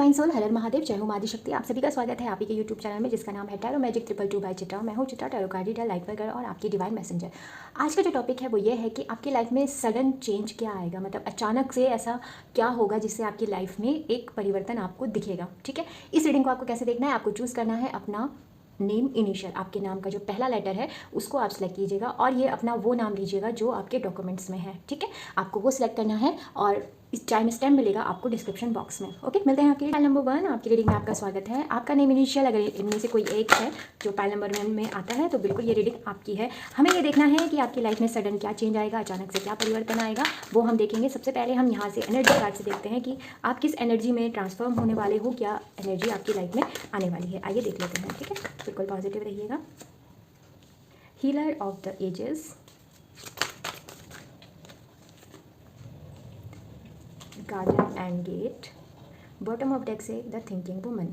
Divine soul, हर हर महादेव, जय हो माँ आदिशक्ति। आप सभी का स्वागत है आप ही के यूट्यूब चैनल में जिसका नाम है टैरो मैजिक 222 बाय चित्रा। मैं हूँ Chitra, tarot card reader, light worker और आपकी डिवाइन मैसेंजर। आज का जो टॉपिक है वो ये है कि आपकी लाइफ में सडन चेंज क्या आएगा, मतलब अचानक से ऐसा क्या होगा जिससे आपकी लाइफ में एक परिवर्तन आपको दिखेगा। ठीक है, इस रीडिंग को आपको कैसे देखना है, आपको चूज़ करना है अपना नेम इनिशियल, आपके नाम का जो पहला लेटर है उसको आप सिलेक्ट कीजिएगा और ये अपना वो नाम लीजिएगा जो आपके डॉक्यूमेंट्स में है। ठीक है, आपको वो सिलेक्ट करना है और इस टाइम स्टैम्प मिलेगा आपको डिस्क्रिप्शन बॉक्स में। ओके, मिलते हैं आपके पाइल नंबर 1। आपकी रीडिंग में आपका स्वागत है। आपका नेम इनिशियल अगर इनमें से कोई एक है जो पाइल नंबर 1 में आता है तो बिल्कुल ये रीडिंग आपकी है। हमें ये देखना है कि आपकी लाइफ में सडन क्या चेंज आएगा, अचानक से क्या परिवर्तन आएगा, वो हम देखेंगे। सबसे पहले हम यहाँ से एनर्जी कार्ड से देखते हैं कि आप किस एनर्जी में ट्रांसफॉर्म होने वाले हो, क्या एनर्जी आपकी लाइफ में आने वाली है। आइए देख लेते हैं। ठीक है, बिल्कुल पॉजिटिव रहिएगा। Healer of the ages, garden and gate, bottom of deck से the thinking woman.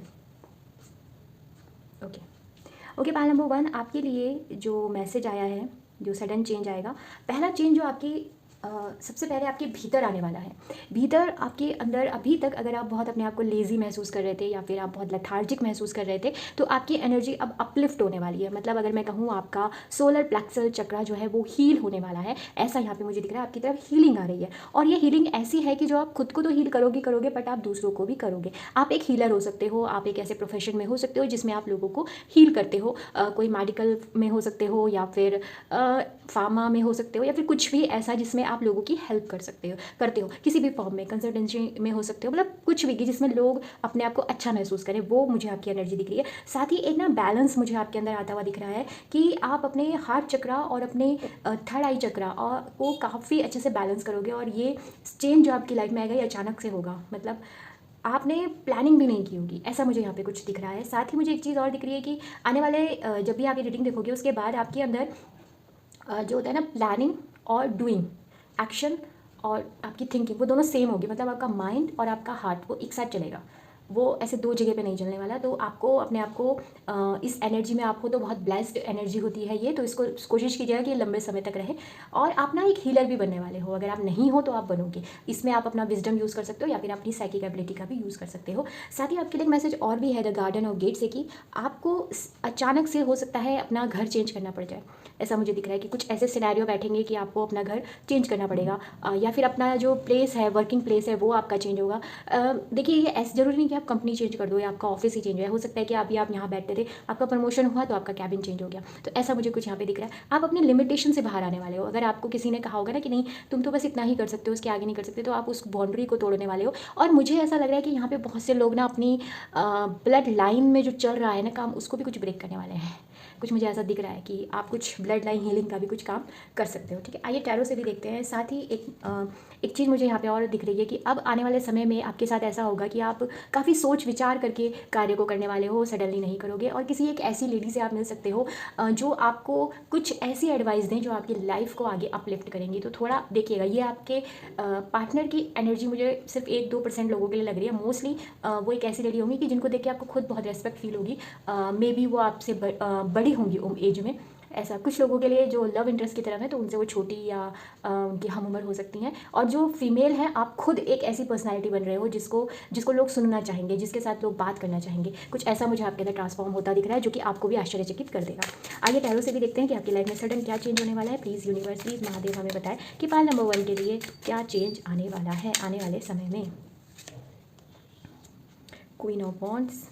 Okay, pile number 1 आपके लिए जो मैसेज आया है, जो सडन चेंज आएगा, पहला चेंज जो आपकी सबसे पहले आपके भीतर आने वाला है। भीतर आपके अंदर अभी तक अगर आप बहुत अपने आप को लेज़ी महसूस कर रहे थे या फिर आप बहुत लेथार्जिक महसूस कर रहे थे तो आपकी एनर्जी अब अपलिफ्ट होने वाली है। मतलब अगर मैं कहूँ आपका सोलर प्लेक्सल चक्रा जो है वो हील होने वाला है, ऐसा यहाँ पे मुझे दिख रहा है। आपकी तरफ हीलिंग आ रही है और ये हीलिंग ऐसी है कि जो आप खुद को तो हील करोगे बट आप दूसरों को भी करोगे। आप एक हीलर हो सकते हो, आप एक ऐसे प्रोफेशन में हो सकते हो जिसमें आप लोगों को हील करते हो। कोई मेडिकल में हो सकते हो या फिर फार्मा में हो सकते हो या फिर कुछ भी ऐसा जिसमें आप लोगों की हेल्प करते हो किसी भी फॉर्म में, कंसल्टेंसी में हो सकते हो, मतलब कुछ भी कि जिसमें लोग अपने आप को अच्छा महसूस करें, वो मुझे आपकी एनर्जी दिख रही है। साथ ही एक ना बैलेंस मुझे आपके अंदर आता हुआ दिख रहा है कि आप अपने हार्ट चक्रा और अपने थर्ड आई चक्रा और को काफ़ी अच्छे से बैलेंस करोगे और ये चेंज जो आपकी लाइफ में आएगा ये अचानक से होगा। मतलब आपने प्लानिंग भी नहीं की होगी, ऐसा मुझे यहाँ पे कुछ दिख रहा है। साथ ही मुझे एक चीज़ और दिख रही है कि आने वाले जब भी आप ये रीडिंग देखोगे उसके बाद आपके अंदर जो होता है ना प्लानिंग और डूइंग, एक्शन और आपकी थिंकिंग, वो दोनों सेम होगी। मतलब आपका माइंड और आपका हार्ट वो एक साथ चलेगा, वो ऐसे दो जगह पे नहीं चलने वाला। तो आपको अपने आप को इस एनर्जी में, आपको तो बहुत ब्लेस्ड एनर्जी होती है ये, तो इसको कोशिश कीजिएगा कि ये लंबे समय तक रहे। और आप ना एक हीलर भी बनने वाले हो, अगर आप नहीं हो तो आप बनोगे। इसमें आप अपना विजडम यूज़ कर सकते हो या फिर अपनी साइकिक एबिलिटी का भी यूज़ कर सकते हो। साथ ही आपके लिए एक मैसेज और भी है द गार्डन ऑफ गेट से कि आपको अचानक से हो सकता है अपना घर चेंज करना पड़ जाए। ऐसा मुझे दिख रहा है कि कुछ ऐसे सिनेरियो बैठेंगे कि आपको अपना घर चेंज करना पड़ेगा या फिर अपना जो प्लेस है, वर्किंग प्लेस है, वो आपका चेंज होगा। देखिए ये ऐसे ज़रूरी नहीं कि आप कंपनी चेंज कर दो या आपका ऑफिस ही चेंज हो सकता है कि अभी आप यहाँ बैठते थे, आपका प्रमोशन हुआ तो आपका कैबिन चेंज हो गया। तो ऐसा मुझे कुछ यहाँ पे दिख रहा है। आप अपनी लिमिटेशन से बाहर आने वाले हो। अगर आपको किसी ने कहा होगा ना कि नहीं तुम तो बस इतना ही कर सकते हो, उसके आगे नहीं कर सकते, तो आप उस बाउंड्री को तोड़ने वाले हो। और मुझे ऐसा लग रहा है कि यहाँ पे बहुत से लोग ना अपनी ब्लड लाइन में जो चल रहा है ना काम, उसको भी कुछ ब्रेक करने वाले हैं। कुछ मुझे ऐसा दिख रहा है कि आप कुछ ब्लड लाइन हीलिंग का भी कुछ काम कर सकते हो। ठीक है, आइए टैरो से भी देखते हैं। साथ ही एक चीज़ मुझे यहाँ पे और दिख रही है कि अब आने वाले समय में आपके साथ ऐसा होगा कि आप काफ़ी सोच विचार करके कार्य को करने वाले हो, सडनली नहीं करोगे। और किसी एक ऐसी लेडी से आप मिल सकते हो जो आपको कुछ ऐसी एडवाइस दें जो आपकी लाइफ को आगे अपलिफ्ट करेंगी। तो थोड़ा देखिएगा, ये आपके पार्टनर की एनर्जी मुझे सिर्फ 1-2% लोगों के लिए लग रही है। मोस्टली वो एक ऐसी लेडी होंगी कि जिनको देख के आपको खुद बहुत रेस्पेक्ट फील होगी। मे बी वो आपसे बड़ी होंगी एज में। ऐसा कुछ लोगों के लिए जो लव इंटरेस्ट की तरफ है तो उनसे वो छोटी या उनकी हम उम्र हो सकती हैं। और जो फीमेल है, आप खुद एक ऐसी पर्सनालिटी बन रहे हो जिसको लोग सुनना चाहेंगे, जिसके साथ लोग बात करना चाहेंगे। कुछ ऐसा मुझे आपके अंदर ट्रांसफॉर्म होता दिख रहा है जो कि आपको भी आश्चर्यचकित कर देगा। आइए टैरो से भी देखते हैं कि आपकी लाइफ में सडन क्या चेंज होने वाला है। प्लीज़ यूनिवर्स, प्लीज़ महादेव हमें बताएं कि पाइल नंबर 1 के लिए क्या चेंज आने वाला है आने वाले समय में। Queen of wands,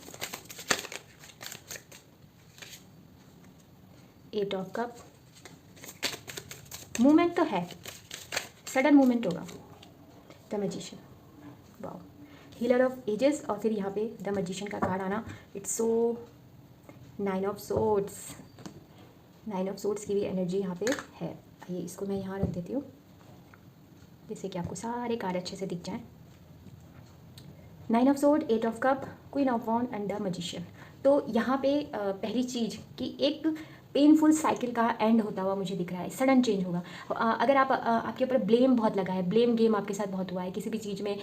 8 of cup, movement तो है, सडन मूवमेंट होगा। The magician, wow, healer of ages और फिर यहाँ पे द मैजिशियन का कार्ड आना, it's so 9 of swords. 9 of swords की भी एनर्जी यहाँ पे है। ये इसको मैं यहाँ रख देती हूँ जिससे कि आपको सारे कार्ड अच्छे से दिख जाएं। 9 of sword, 8 of cup, queen of wand and the magician. तो यहाँ पे पहली चीज़ कि एक पेनफुल साइकिल का एंड होता हुआ मुझे दिख रहा है, सडन चेंज होगा। अगर आप आपके ऊपर ब्लेम बहुत लगा है, ब्लेम गेम आपके साथ बहुत हुआ है किसी भी चीज़ में,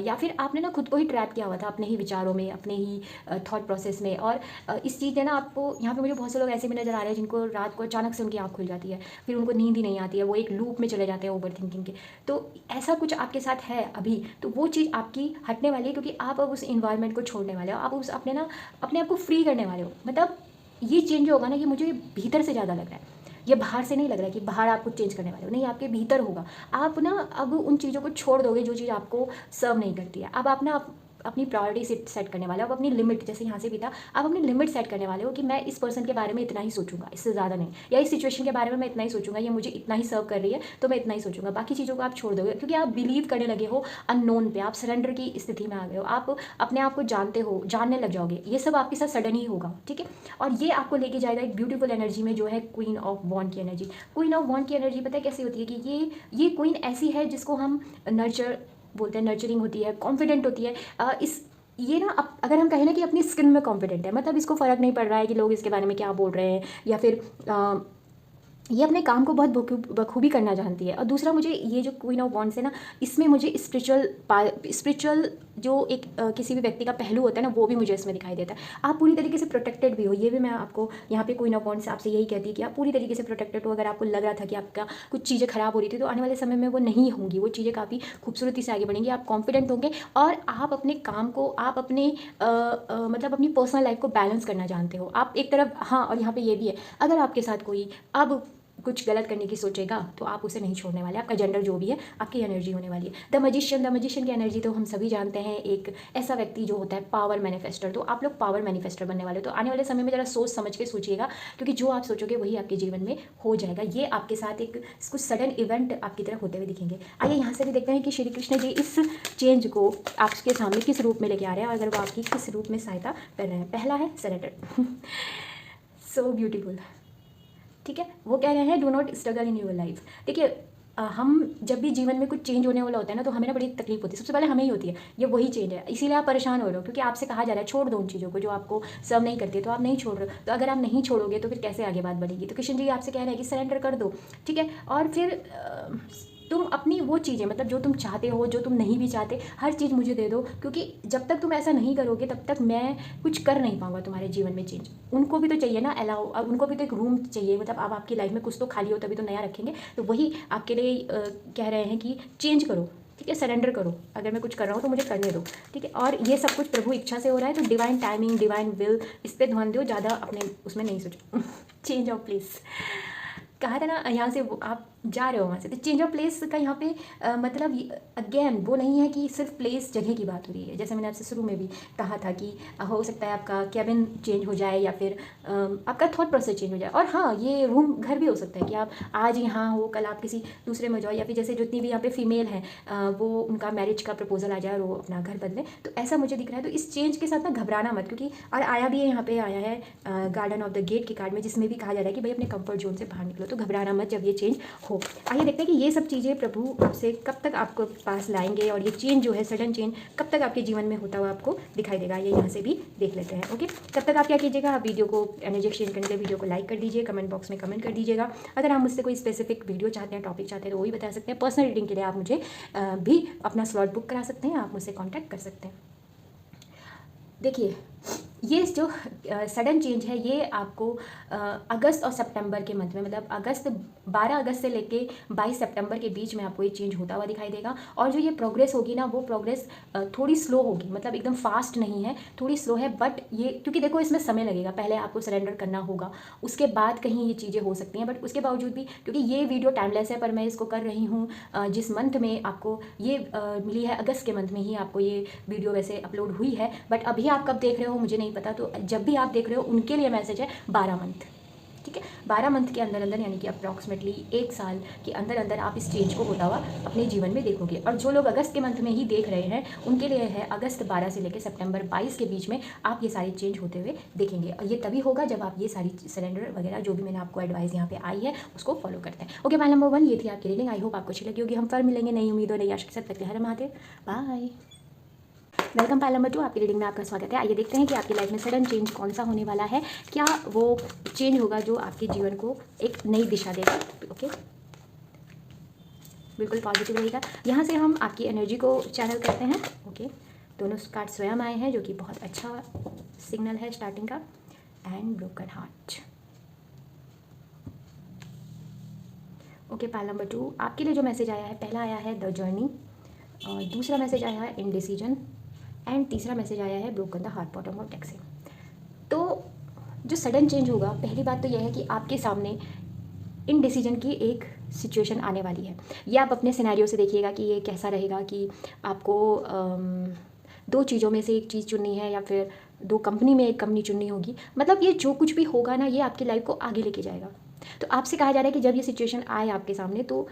या फिर आपने ना खुद को ही ट्रैप किया हुआ था अपने ही विचारों में, अपने ही थॉट प्रोसेस में, और इस चीज़ ने ना आपको, यहाँ पे मुझे बहुत से लोग ऐसे भी नज़र आ रहे हैं जिनको रात को अचानक से उनकी आँख खुल जाती है, फिर उनको नींद ही नहीं आती है, वो एक लूप में चले जाते हैं ओवर थिंकिंग के। तो ऐसा कुछ आपके साथ है अभी, तो वो चीज़ आपकी हटने वाली है, क्योंकि आप अब उस इन्वायरमेंट को छोड़ने वाले हो, आप उस अपने ना अपने आप को फ्री करने वाले हो। मतलब ये चेंज जो होगा ना, ये मुझे भीतर से ज़्यादा लग रहा है, ये बाहर से नहीं लग रहा है कि बाहर आप कुछ चेंज करने वाले हो, नहीं, आपके भीतर होगा। आप ना अब उन चीज़ों को छोड़ दोगे जो चीज़ आपको सर्व नहीं करती है। अब आप ना अपनी प्रायोरिटी सेट करने वाले हो, आप अपनी लिमिट, जैसे यहाँ से भी था, आप अपनी लिमिट सेट करने वाले हो कि मैं इस पर्सन के बारे में इतना ही सोचूंगा, इससे ज़्यादा नहीं, या इस सिचुएशन के बारे में मैं इतना ही सोचूंगा, ये मुझे इतना ही सर्व कर रही है तो मैं इतना ही सोचूंगा, बाकी चीज़ों को आप छोड़ दोगे, क्योंकि आप बिलीव करने लगे हो अननोन पे, आप सरेंडर की स्थिति में आ गए हो, आप अपने आप को जानते हो, जानने लग जाओगे। ये सब आपके साथ सडन ही होगा, ठीक है। और ये आपको लेके जाएगा एक ब्यूटीफुल एनर्जी में, जो है क्वीन ऑफ वॉन्ड की एनर्जी। क्वीन ऑफ वॉन्ड की एनर्जी पता है कैसी होती है कि ये क्वीन ऐसी है जिसको हम नर्चर बोलते हैं, नर्चरिंग होती है, कॉन्फिडेंट होती है। इस ये ना अगर हम कहें ना कि अपनी स्किन में कॉन्फिडेंट है, मतलब इसको फ़र्क नहीं पड़ रहा है कि लोग इसके बारे में क्या बोल रहे हैं, या फिर ये अपने काम को बहुत बखूबी करना जानती है। और दूसरा, मुझे ये जो क्वीन ऑफ वॉन्ड्स है ना, इसमें मुझे स्पिरिचुअल जो एक किसी भी व्यक्ति का पहलू होता है ना, वो भी मुझे इसमें दिखाई देता है। आप पूरी तरीके से प्रोटेक्टेड भी हो, ये भी मैं आपको यहाँ पे क्वीन ऑफ वॉन्ड्स आपसे यही कहती है कि आप पूरी तरीके से प्रोटेक्टेड हो। अगर आपको लग रहा था कि आपका कुछ चीज़ें खराब हो रही थी, तो आने वाले समय में वो नहीं होंगी, वो चीज़ें काफ़ी खूबसूरती से आगे बढ़ेंगी, आप कॉन्फिडेंट होंगे, और आप अपने काम को, आप अपने मतलब अपनी पर्सनल लाइफ को बैलेंस करना जानते हो आप एक तरफ। हाँ, और यहाँ पे ये भी है, अगर आपके साथ कोई अब कुछ गलत करने की सोचेगा तो आप उसे नहीं छोड़ने वाले, आपका जेंडर जो भी है, आपकी एनर्जी होने वाली है। द मजिशियन की एनर्जी तो हम सभी जानते हैं, एक ऐसा व्यक्ति जो होता है पावर मैनिफेस्टर। तो आप लोग पावर मैनिफेस्टर बनने वाले हो। तो आने वाले समय में ज़रा सोच समझ के सोचिएगा, क्योंकि जो आप सोचोगे वही आपके जीवन में हो जाएगा। ये आपके साथ एक कुछ सडन इवेंट आपकी तरफ होते हुए दिखेंगे। आइए यहाँ से भी देखते हैं कि श्री कृष्ण जी इस चेंज को आपके सामने किस रूप में लेके आ रहे हैं, और अगर वो आपकी किस रूप में सहायता कर रहे हैं। पहला है सरेंडर। सो ब्यूटीफुल, ठीक है। वो कह रहे हैं do not struggle in your life. देखिए, हम जब भी जीवन में कुछ चेंज होने वाला होता है ना, तो हमें ना बड़ी तकलीफ होती है, सबसे पहले हमें ही होती है। ये वही चेंज है, इसीलिए आप परेशान हो रहे हो, क्योंकि आपसे कहा जा रहा है छोड़ दो उन चीज़ों को जो आपको सर्व नहीं करती है, तो आप नहीं छोड़ रहे हो। तो अगर आप नहीं छोड़ोगे तो फिर कैसे आगे बात बढ़ेगी। तो कृष्ण जी आपसे कह रहे हैं कि सरेंडर कर दो, ठीक है। और फिर तुम अपनी वो चीज़ें, मतलब जो तुम चाहते हो, जो तुम नहीं भी चाहते, हर चीज़ मुझे दे दो, क्योंकि जब तक तुम ऐसा नहीं करोगे तब तक मैं कुछ कर नहीं पाऊंगा तुम्हारे जीवन में चेंज। उनको भी तो चाहिए ना अलाउ, अब उनको भी तो एक रूम चाहिए, मतलब अब आपकी लाइफ में कुछ तो खाली हो तभी तो नया रखेंगे। तो वही आपके लिए कह रहे हैं कि चेंज करो, ठीक है, सरेंडर करो। अगर मैं कुछ कर रहा हूँ तो मुझे करने दो, ठीक है। और ये सब कुछ प्रभु इच्छा से हो रहा है, तो डिवाइन टाइमिंग, डिवाइन विल, इस पर ध्यान दो, ज़्यादा अपने उसमें नहीं सोचो। चेंज ऑफ प्लेस कहा था ना, यहाँ से आप जा रहे हो वहाँ से, तो चेंज ऑफ प्लेस का यहाँ पे मतलब अगेन वो नहीं है कि सिर्फ प्लेस, जगह की बात हो रही है। जैसे मैंने आपसे शुरू में भी कहा था कि हो सकता है आपका कैबिन चेंज हो जाए, या फिर आपका थॉट प्रोसेस चेंज हो जाए। और हाँ, ये रूम घर भी हो सकता है कि आप आज यहाँ हो, कल आप किसी दूसरे में जाओ, या फिर जैसे जितनी भी यहाँ पे फीमेल हैं वो उनका मैरिज का प्रपोजल आ जाए और वो अपना घर बदले। तो ऐसा मुझे दिख रहा है। तो इस चेंज के साथ ना घबराना मत, क्योंकि और आया भी है, यहाँ पे आया है गार्डन ऑफ द गेट के कार्ड में, जिसमें भी कहा जा रहा है कि भाई अपने कंफर्ट जोन से बाहर निकलो। तो घबराना मत जब ये चेंज हो। आइए देखते हैं कि ये सब चीज़ें प्रभु आपसे कब तक आपको पास लाएंगे, और ये चेंज जो है, सडन चेंज कब तक आपके जीवन में होता हुआ आपको दिखाई देगा। ये यहाँ से भी देख लेते हैं। ओके, तब तक आप क्या कीजिएगा, आप वीडियो को एनर्जी एक्सचेंज करने के लिए वीडियो को लाइक कर दीजिए, कमेंट बॉक्स में कमेंट कर दीजिएगा। अगर आप मुझसे कोई स्पेसिफिक वीडियो चाहते हैं, टॉपिक चाहते हैं, तो वो भी बता सकते हैं। पर्सनल रीडिंग के लिए आप मुझे भी अपना स्लॉट बुक करा सकते हैं, आप मुझसे कॉन्टैक्ट कर सकते हैं। देखिए, ये जो सडन चेंज है, ये आपको अगस्त और सितंबर के मंथ में, मतलब 12 अगस्त से लेके 22 सितंबर के बीच में आपको ये चेंज होता हुआ दिखाई देगा। और जो ये प्रोग्रेस होगी ना, वो प्रोग्रेस थोड़ी स्लो होगी, मतलब एकदम फास्ट नहीं है, थोड़ी स्लो है। बट ये, क्योंकि देखो इसमें समय लगेगा, पहले आपको सरेंडर करना होगा, उसके बाद कहीं ये चीज़ें हो सकती हैं। बट उसके बावजूद भी, क्योंकि ये वीडियो टाइमलेस है, पर मैं इसको कर रही हूँ जिस मंथ में आपको ये मिली है, अगस्त के मंथ में ही आपको ये वीडियो वैसे अपलोड हुई है। बट अभी आप कब देख रहे हो मुझे नहीं पता। तो जब भी आप देख रहे हो उनके लिए मैसेज है 12 मंथ, ठीक है। 12 मंथ के अंदर अंदर, यानी कि अप्रॉक्सीमेटली 1 साल के अंदर अंदर आप इस चेंज को होता हुआ अपने जीवन में देखोगे। और जो लोग अगस्त के मंथ में ही देख रहे हैं, उनके लिए है अगस्त 12 से लेकर सितंबर 22 के बीच में आप ये सारी चेंज होते हुए देखेंगे। और ये तभी होगा जब आप ये सारी सरेंडर वगैरह जो भी मैंने आपको एडवाइस यहाँ पे आई है उसको फॉलो करते हैं। ओके, माइल नंबर 1 ये थी आपकी रीडिंग। आई होप आपको अच्छी लगी होगी। हम फिर मिलेंगे नई उम्मीदों, नई आशा के साथ। हर Mahadev, bye. Welcome pile number 2, आपकी रीडिंग में आपका स्वागत है। आइए देखते हैं कि आपकी लाइफ में सडन चेंज कौन सा होने वाला है। क्या वो चेंज होगा जो आपके जीवन को एक नई दिशा देगा। ओके, बिल्कुल पॉजिटिव रहेगा। यहाँ से हम आपकी एनर्जी को चैनल करते हैं। ओके, दोनों कार्ड स्वयं आए हैं जो कि बहुत अच्छा सिग्नल है स्टार्टिंग का। And broken heart. Okay, pile number 2, आपके लिए जो मैसेज आया है, पहला आया है द जर्नी, और दूसरा मैसेज आया है इनडिसीजन, एंड तीसरा मैसेज आया है broken the heart bottom of deck से। तो जो सडन चेंज होगा, पहली बात तो यह है कि आपके सामने इनडिसीजन की एक सिचुएशन आने वाली है। ये आप अपने सिनेरियो से देखिएगा कि ये कैसा रहेगा, कि आपको दो चीज़ों में से एक चीज़ चुननी है या फिर दो कंपनी में एक कंपनी चुननी होगी। मतलब ये जो कुछ भी होगा ना, ये आपकी लाइफ को आगे लेके जाएगा। तो आपसे कहा जा रहा है कि जब ये सिचुएशन आए आपके सामने, तो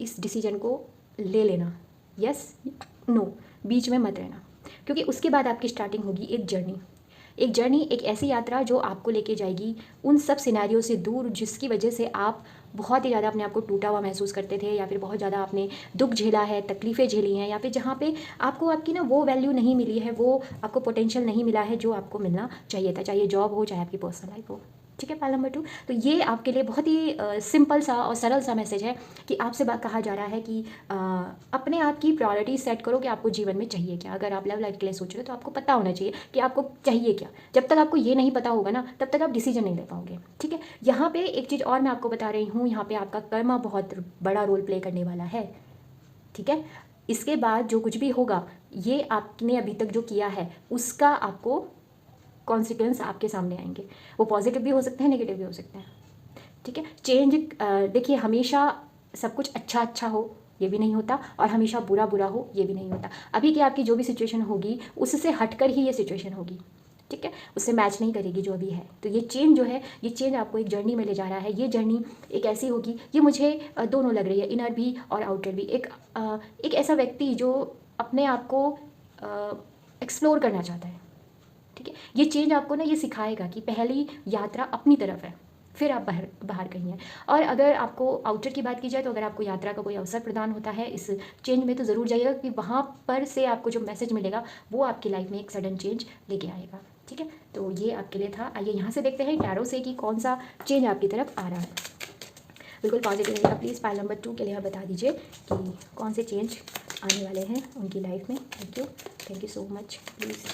इस डिसीजन को ले लेना, यस नो, बीच में मत रहना, क्योंकि उसके बाद आपकी स्टार्टिंग होगी एक जर्नी, एक ऐसी यात्रा जो आपको लेके जाएगी उन सब सिनेरियो से दूर जिसकी वजह से आप बहुत ही ज़्यादा अपने आप को टूटा हुआ महसूस करते थे, या फिर बहुत ज़्यादा आपने दुख झेला है, तकलीफ़ें झेली हैं, या फिर जहाँ पे आपको आपकी ना वो वैल्यू नहीं मिली है, वो आपको पोटेंशियल नहीं मिला है जो आपको मिलना चाहिए था, चाहे जॉब हो चाहे आपकी पर्सनल लाइफ हो। ठीक है, पाइल नंबर 2। तो ये आपके लिए बहुत ही सिंपल सा और सरल सा मैसेज है कि आपसे बात कहा जा रहा है कि अपने आप की प्रायोरिटी सेट करो कि आपको जीवन में चाहिए क्या। अगर आप लव लाइफ के लिए सोच रहे हो तो आपको पता होना चाहिए कि आपको चाहिए क्या। जब तक आपको ये नहीं पता होगा ना, तब तक आप डिसीजन नहीं ले पाओगे। ठीक है, यहाँ पे एक चीज़ और मैं आपको बता रही हूँ, यहाँ पे आपका कर्मा बहुत बड़ा रोल प्ले करने वाला है। ठीक है, इसके बाद जो कुछ भी होगा, ये आपने अभी तक जो किया है उसका आपको कॉन्सिक्वेंस आपके सामने आएंगे। वो पॉजिटिव भी हो सकते हैं, नेगेटिव भी हो सकते हैं। ठीक है, चेंज देखिए, हमेशा सब कुछ अच्छा अच्छा हो ये भी नहीं होता, और हमेशा बुरा बुरा हो ये भी नहीं होता। अभी की आपकी जो भी सिचुएशन होगी उससे हटकर ही ये सिचुएशन होगी। ठीक है, उससे मैच नहीं करेगी जो अभी है। तो ये चेंज जो है, ये चेंज आपको एक जर्नी में ले जा रहा है। ये जर्नी एक ऐसी होगी, ये मुझे दोनों लग रही है, इनर भी और आउटर भी। एक ऐसा व्यक्ति जो अपने आप को एक्सप्लोर करना चाहता है। ठीक है, ये चेंज आपको ना ये सिखाएगा कि पहली यात्रा अपनी तरफ है, फिर आप बाहर बाहर कहीं हैं। और अगर आपको आउटर की बात की जाए, तो अगर आपको यात्रा का कोई अवसर प्रदान होता है इस चेंज में, तो ज़रूर जाइएगा, कि वहाँ पर से आपको जो मैसेज मिलेगा वो आपकी लाइफ में एक सडन चेंज लेके आएगा। ठीक है, तो ये आपके लिए था। आइए यहाँ से देखते हैं टैरो से कि कौन सा चेंज आपकी तरफ आ रहा है। बिल्कुल पॉजिटिव रहेगा। प्लीज़ पाइल नंबर 2 के लिए आप बता दीजिए कि कौन से चेंज आने वाले हैं उनकी लाइफ में। Thank you so much. Please.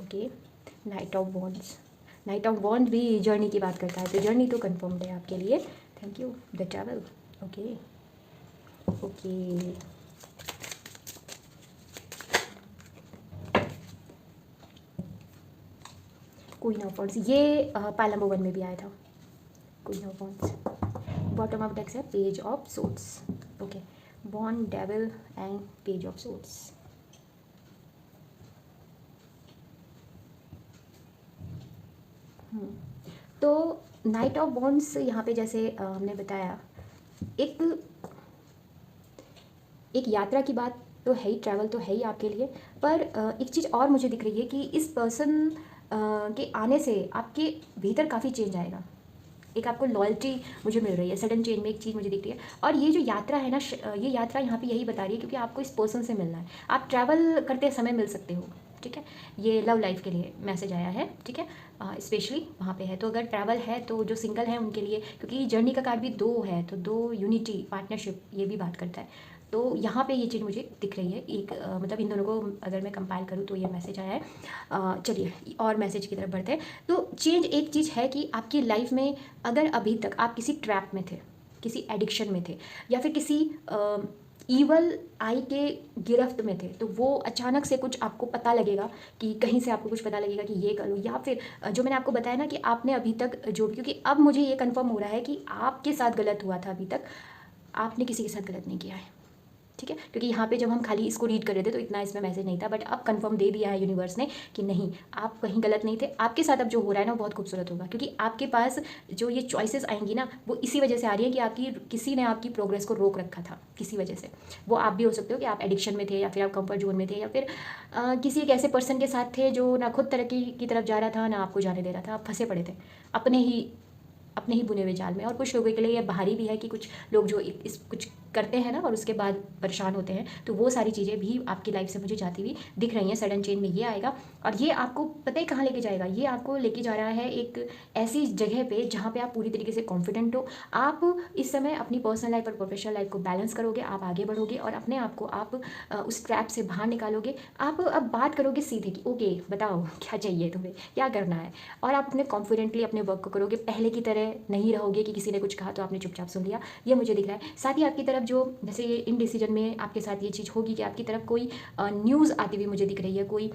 Okay, knight of wands. Knight of wand भी जर्नी की बात करता है, तो जर्नी तो कंफर्म्ड है आपके लिए। Thank you. The travel. Okay okay, queen of wands, ये पाइल नंबर 1 में भी आया था। Queen of wands, bottom of decks है page of swords. Okay, bond, devil and page of swords. तो नाइट ऑफ वॉन्ड्स यहाँ पे जैसे हमने बताया, एक यात्रा की बात तो है ही, ट्रैवल तो है ही आपके लिए, पर एक चीज़ और मुझे दिख रही है कि इस पर्सन के आने से आपके भीतर काफ़ी चेंज आएगा। एक आपको लॉयल्टी मुझे मिल रही है, सडन चेंज में एक चीज़ मुझे दिख रही है। और ये जो यात्रा है ना, ये यात्रा यहाँ पे यही बता रही है, क्योंकि आपको इस पर्सन से मिलना है। आप ट्रैवल करते समय मिल सकते हो। ठीक है, ये लव लाइफ के लिए मैसेज आया है। ठीक है, स्पेशली वहाँ पे है। तो अगर ट्रैवल है तो जो सिंगल है उनके लिए, क्योंकि जर्नी का कार्ड भी 2 है, तो 2 यूनिटी, पार्टनरशिप ये भी बात करता है। तो यहाँ पे ये चीज़ मुझे दिख रही है। एक मतलब इन दोनों को अगर मैं कंपाइल करूँ तो ये मैसेज आया है। चलिए और मैसेज की तरफ बढ़ते हैं। तो चेंज एक चीज़ है कि आपकी लाइफ में अगर अभी तक आप किसी ट्रैप में थे, किसी एडिक्शन में थे, या फिर किसी ईवल आई के गिरफ्त में थे, तो वो अचानक से कुछ आपको पता लगेगा, कि कहीं से आपको कुछ पता लगेगा कि ये कर लो, या फिर जो मैंने आपको बताया ना कि आपने अभी तक जो, क्योंकि अब मुझे ये कंफर्म हो रहा है कि आपके साथ गलत हुआ था, अभी तक आपने किसी के साथ गलत नहीं किया है। ठीक है, क्योंकि यहाँ पे जब हम खाली इसको रीड कर रहे थे तो इतना इसमें मैसेज नहीं था, बट अब कंफर्म दे दिया है यूनिवर्स ने कि नहीं, आप कहीं गलत नहीं थे। आपके साथ अब जो हो रहा है ना, बहुत खूबसूरत होगा, क्योंकि आपके पास जो ये चॉइसेस आएंगी ना, वो इसी वजह से आ रही है कि आपकी किसी ने आपकी प्रोग्रेस को रोक रखा था किसी वजह से। वो आप भी हो सकते हो कि आप एडिक्शन में थे, या फिर आप कंफर्ट जोन में थे, या फिर किसी एक ऐसे पर्सन के साथ थे जो ना खुद तरक्की की तरफ जा रहा था, ना आपको जाने दे रहा था। आप फंसे पड़े थे अपने ही अपने ही बुने हुए जाल में। और कुछ लोगों के लिए ये बाहरी भी है कि कुछ लोग जो इस कुछ करते हैं ना और उसके बाद परेशान होते हैं, तो वो सारी चीज़ें भी आपकी लाइफ से मुझे जाती हुई दिख रही हैं। सडन चेंज में ये आएगा और ये आपको पता है कहाँ लेके जाएगा, ये आपको लेके जा रहा है एक ऐसी जगह पे जहाँ पे आप पूरी तरीके से कॉन्फिडेंट हो। आप इस समय अपनी पर्सनल लाइफ और प्रोफेशनल लाइफ को बैलेंस करोगे, आप आगे बढ़ोगे और अपने आप को आप उस ट्रैप से बाहर निकालोगे। आप अब बात करोगे सीधे कि ओके बताओ क्या चाहिए तुम्हें, क्या करना है, और आप अपने कॉन्फिडेंटली अपने वर्क को करोगे। पहले की तरह नहीं रहोगे कि किसी ने कुछ कहा तो आपने चुपचाप सुन लिया, ये मुझे दिख रहा है। साथ ही आपकी तरफ जो जैसे ये इनडिसीजन में आपके साथ ये चीज़ होगी कि आपकी तरफ कोई न्यूज़ आती हुई मुझे दिख रही है, कोई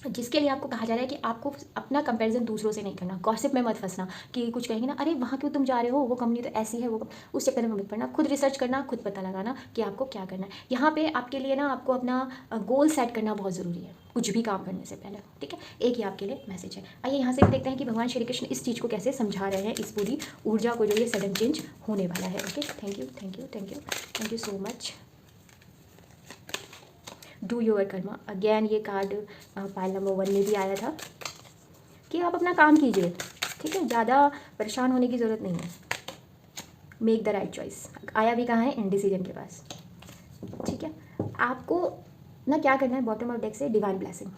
जिसके लिए आपको कहा जा रहा है कि आपको अपना कंपैरिजन दूसरों से नहीं करना। गॉसिप में मत फंसना कि कुछ कहेंगे ना, अरे वहाँ क्यों तुम जा रहे हो, वो कंपनी तो ऐसी है, वो उस चक्कर में मत पड़ना। खुद रिसर्च करना, खुद पता लगाना कि आपको क्या करना है। यहाँ पे आपके लिए ना आपको अपना गोल सेट करना बहुत ज़रूरी है कुछ भी काम करने से पहले, ठीक है। एक ही आपके लिए मैसेज है। आइए यहाँ से भी देखते हैं कि भगवान श्री कृष्ण इस चीज़ को कैसे समझा रहे हैं, इस पूरी ऊर्जा को जो ये सडन चेंज होने वाला है। Okay, thank you thank you thank you thank you so much. Do your Karma. Again ये कार्ड पाइल नंबर 1 में भी आया था कि आप अपना काम कीजिए, ठीक है, ज़्यादा परेशान होने की ज़रूरत नहीं है। मेक द राइट चॉइस आया भी कहाँ है, इनडिसीजन के पास, ठीक है। आपको ना क्या करना है, बॉटम ऑफ डेक से डिवाइन ब्लेसिंग,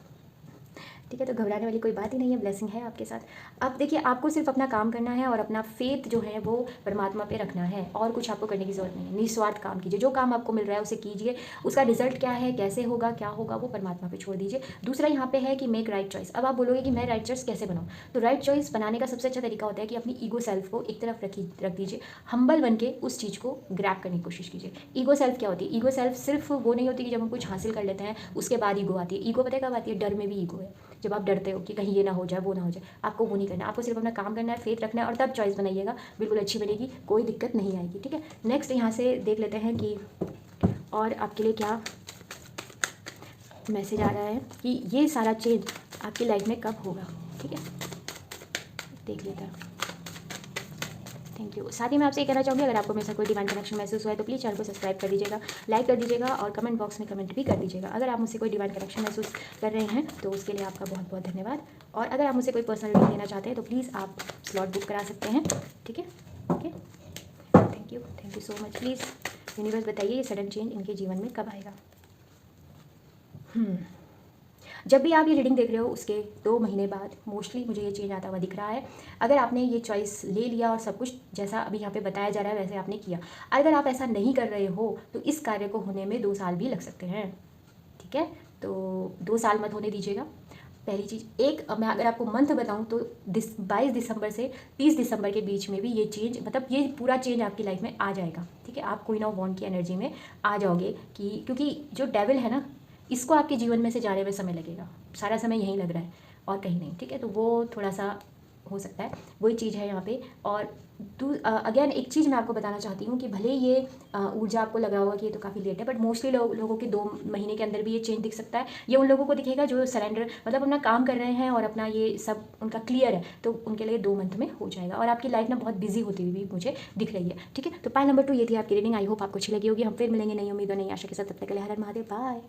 ठीक है। तो घबराने वाली कोई बात ही नहीं है, ब्लेसिंग है आपके साथ। अब देखिए आपको सिर्फ अपना काम करना है और अपना फेथ जो है वो परमात्मा पे रखना है, और कुछ आपको करने की ज़रूरत नहीं है। निस्वार्थ काम कीजिए, जो काम आपको मिल रहा है उसे कीजिए। उसका रिजल्ट क्या है, कैसे होगा, क्या होगा, वो परमात्मा पे छोड़ दीजिए। दूसरा यहाँ पे है कि मेक राइट चॉइस। अब आप बोलोगे कि मैं राइट चॉइस कैसे बनाऊँ, तो राइट चॉइस बनाने का सबसे अच्छा तरीका होता है कि अपनी ईगो सेल्फ को एक तरफ रख दीजिए, हम्बल बन के उस चीज़ को ग्रैब करने की कोशिश कीजिए। ईगो सेल्फ क्या होती है, ईगो सेल्फ सिर्फ वो नहीं होती कि जब हम कुछ हासिल कर लेते हैं उसके बाद ईगो आती है। ईगो पता है कब आती है, डर में भी ईगो है। जब आप डरते हो कि कहीं ये ना हो जाए, वो ना हो जाए, आपको वो नहीं करना। आपको सिर्फ अपना काम करना है, फेथ रखना है, और तब चॉइस बनाइएगा, बिल्कुल अच्छी बनेगी, कोई दिक्कत नहीं आएगी, ठीक है। नेक्स्ट यहाँ से देख लेते हैं कि और आपके लिए क्या मैसेज आ रहा है कि ये सारा चेंज आपकी लाइफ में कब होगा, ठीक है, देख लेते हैं। Thank you. साथ ही मैं आपसे ये कहना चाहूँगी, अगर आपको मेरे साथ कोई डिवाइन कनेक्शन महसूस हुआ है तो प्लीज़ चैनल को सब्सक्राइब कर दीजिएगा, लाइक कर दीजिएगा और कमेंट बॉक्स में कमेंट भी कर दीजिएगा। अगर आप मुझसे कोई डिवाइन कनेक्शन महसूस कर रहे हैं तो उसके लिए आपका बहुत बहुत धन्यवाद। और अगर आप मुझसे कोई पर्सनल रीडिंग लेना चाहते हैं तो प्लीज़ आप स्लॉट बुक करा सकते हैं, ठीक है। Okay, thank you so much. Please universe बताइए ये सडन चेंज इनके जीवन में कब आएगा। जब भी आप ये रीडिंग देख रहे हो उसके 2 महीने बाद मोस्टली मुझे ये चेंज आता हुआ दिख रहा है। अगर आपने ये चॉइस ले लिया और सब कुछ जैसा अभी यहाँ पे बताया जा रहा है वैसे आपने किया, अगर आप ऐसा नहीं कर रहे हो तो इस कार्य को होने में 2 साल भी लग सकते हैं, ठीक है। तो 2 साल मत होने दीजिएगा, पहली चीज़। एक मैं अगर आपको मंथ बताऊं तो 22 दिसंबर से 30 दिसंबर के बीच में भी ये चेंज, मतलब ये पूरा चेंज आपकी लाइफ में आ जाएगा, ठीक है। आप क्वीन ऑफ वॉन्ड की एनर्जी में आ जाओगे कि क्योंकि जो डेविल है ना, इसको आपके जीवन में से जाने में समय लगेगा, सारा समय यहीं लग रहा है और कहीं नहीं, ठीक है। तो वो थोड़ा सा हो सकता है, वही चीज़ है यहाँ पे। और अगेन एक चीज़ मैं आपको बताना चाहती हूँ कि भले ये ऊर्जा आपको लगा होगा कि ये तो काफ़ी लेट है, बट मोस्टली लोगों के 2 महीने के अंदर भी ये चेंज दिख सकता है। ये उन लोगों को दिखेगा जो सरेंडर, मतलब अपना काम कर रहे हैं और अपना ये सब उनका क्लियर है, तो उनके लिए 2 मंथ में हो जाएगा। और आपकी लाइफ ना बहुत बिजी होती हुई भी मुझे दिख रही है, ठीक है। तो पाइल नंबर 2 ये थी आपकी रीडिंग। आई होप आपको अच्छी लगी होगी। हम फिर मिलेंगे नई उम्मीद और नई आशा के साथ, तब तक के लिए हर हर महादेव, बाय।